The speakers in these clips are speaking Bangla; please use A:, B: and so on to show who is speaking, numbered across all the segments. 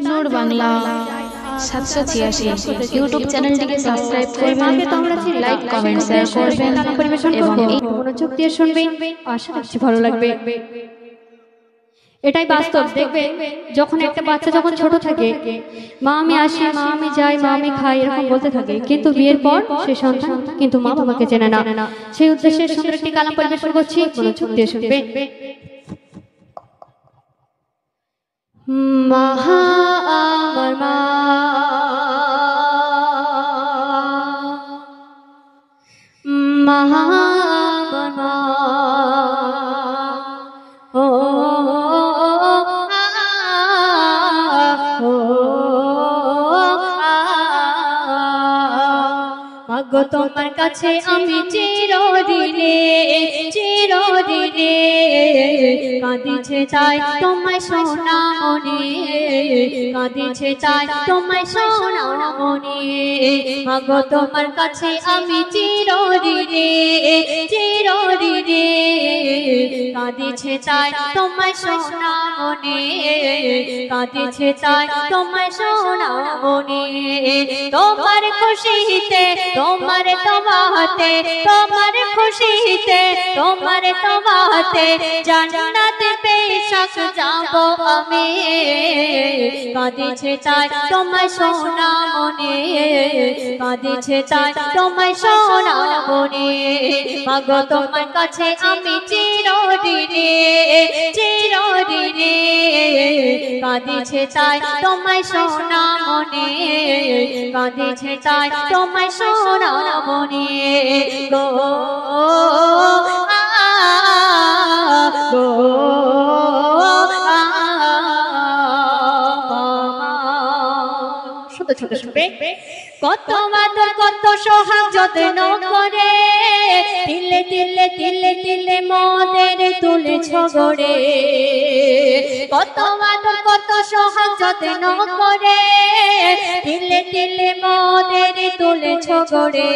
A: নূর বাংলা 786 ইউটিউব চ্যানেলটিকে সাবস্ক্রাইব করবেন, লাইক কমেন্ট শেয়ার করবেন এবং
B: মনোযোগ দিয়ে শুনবেন। আশা করছি ভালো লাগবে। এটাই বাস্তব। দেখবে যখন একটা বাচ্চা যখন ছোট থাকে, মা আমি আসি, মা আমি যাই, মা আমি খাই, এরকম বলতে থাকে, কিন্তু বিয়ের পর সে সন্তান কিন্তু মা বাবাকে চেনে না। সেই উদ্দেশ্যে সুন্দর একটি কালাম পরিবেশন করছি, মনোযোগ দিয়ে শুনবেন। মা আমার মা, মা আমার মা, ও মাগো তোমার কাছে আমি চিরদিনে চিরদিনে কাঁদিছে চাই তোমায় সোনা মনে, কাঁদিছে চাই তোমায় সোনা মনে। মাগো তোমার কাছে আমি চিরদিনে চিরদিনে কাঁদিছে চাই তোমায় সোনা মনে, কাঁদিছে চাই তোমায় সোনা মনে। তোমার খুশিতে তোমার তোমাতে, তোমার খুশিতে তোমার তোমাতে জান্নাতে পেশাক যাব আমি। কাঁদিছে চাই তোমায় সোনা মনে, কাঁদিছে চাই তোমায় সোনা মনে। মাগো তোমার কাছে আমি চিরদিনে চিরদিনে কাঁদিছে চাই তোমায় সোনা মনে, কাঁদিছে চাই তোমায় সোনা মনে। গো শুধু ছোট শুনবে। কত আদর কত সোহাগ যত্ন করে, তিলে তিলে তিলে তিলে মোদের তুলেছ গড়ে। কত আদর কত সোহাগ যত্ন করে, তিলে তিলে মোদের তুলেছ গড়ে।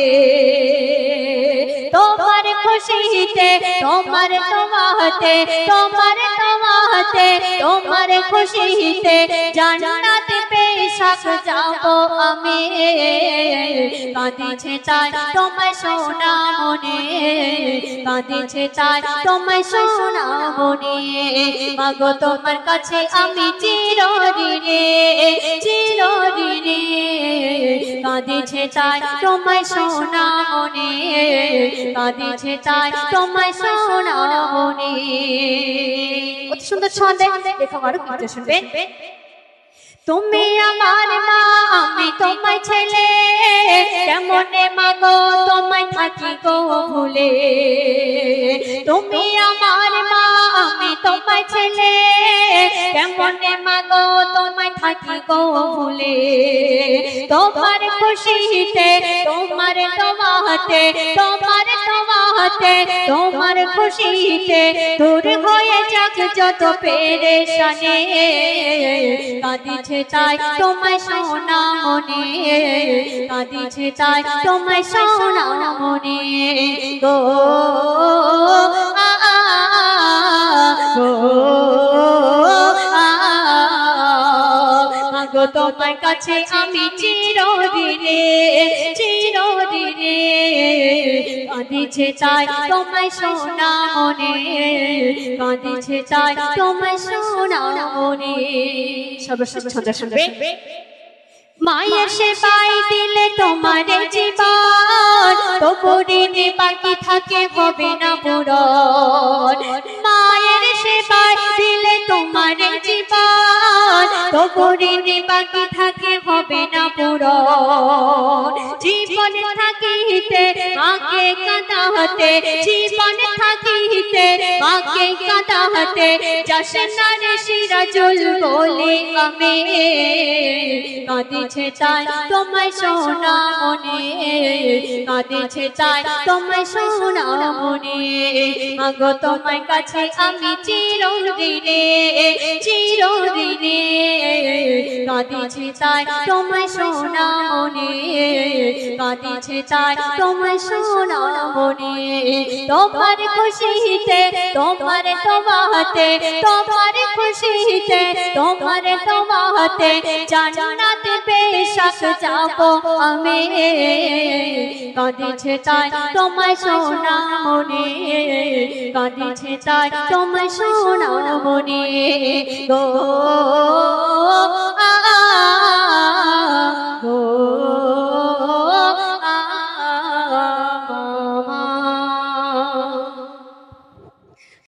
B: তোমার খুশিতে তোমার তোমাতে, তোমার তোমাতে তোমার খুশিতে জান্নাতে পেশাক যাব আমি। কাঁদিছে চাই তোমায় সোনা মনে, কাঁদিছে চাই তোমায় সোনা মনে। মাগো তোমার কাছে আমি চিরদিনে চিরদিনে কাঁদিছে চাই তোমায় সোনা মনে, কাঁদিছে চাই তোমায় সোনা মনে। অতি সুন্দর ছন্দে দেখো আরো কিছু শুনবেন। তুমি আমার মা আমি তোমায় ছেলে, কেমনে মাগো তোমায় থাকি গো ভুলে। তুমি আমার মা আমি তোমায় ছেলে, কেমনে মাগো তোমায় থাকি গো ভুলে। তোমার খুশিতে তোমার তোমাতে, তোমার তোমাতে তোমার খুশিতে দূর হয়ে যাক যত পেরেশানি। কাঁদিছে চাই তোমায় সোনা মনে, কাঁদিছে চাই তোমায় সোনা মনে। গো মাগো তোমার কাছে আমি চিরদিনে চিরদিনে কাঁদিছে চাই তোমায় সোনা মনে, কাঁদিছে চাই তোমায় সোনা মনে। সর্বশেষ ছন্দ শুনবে। মায়ের সেবাই দিলে তোমার জীবন, তবু ঋণে বাকি থাকে হবে না পূরণ। মায়ের সেবাই দিলে তোমার জীবন, তবু ঋণে বাকি থাকে হবে না পূরণ। জীবন থাকিতে মাকে কাঁদাতে, জীবন থাকিতে মাকে কাঁদাতে যাসে না রে সিরাজুল বলি আমি। কাঁদিছে চাই তোমায় সোনা মনে, কাঁদিছে চাই তোমায় সোনা মনে। মাগো তোমার কাছে আমি চিরদিনে চিরদিনে কাঁদিছে তাই তোমায় সোনা মনে কাঁদিছে তাই তোমায় সোনা মনে তোমার খুশিতে তোমার তোমাতে তোমার খুশিতে তোমার তোমাতে জান্নাতে বেশক যাব আমি কাঁদিছে তাই তোমায় সোনা মনে কাঁদিছে তাই তোমায় সোনা মনে গো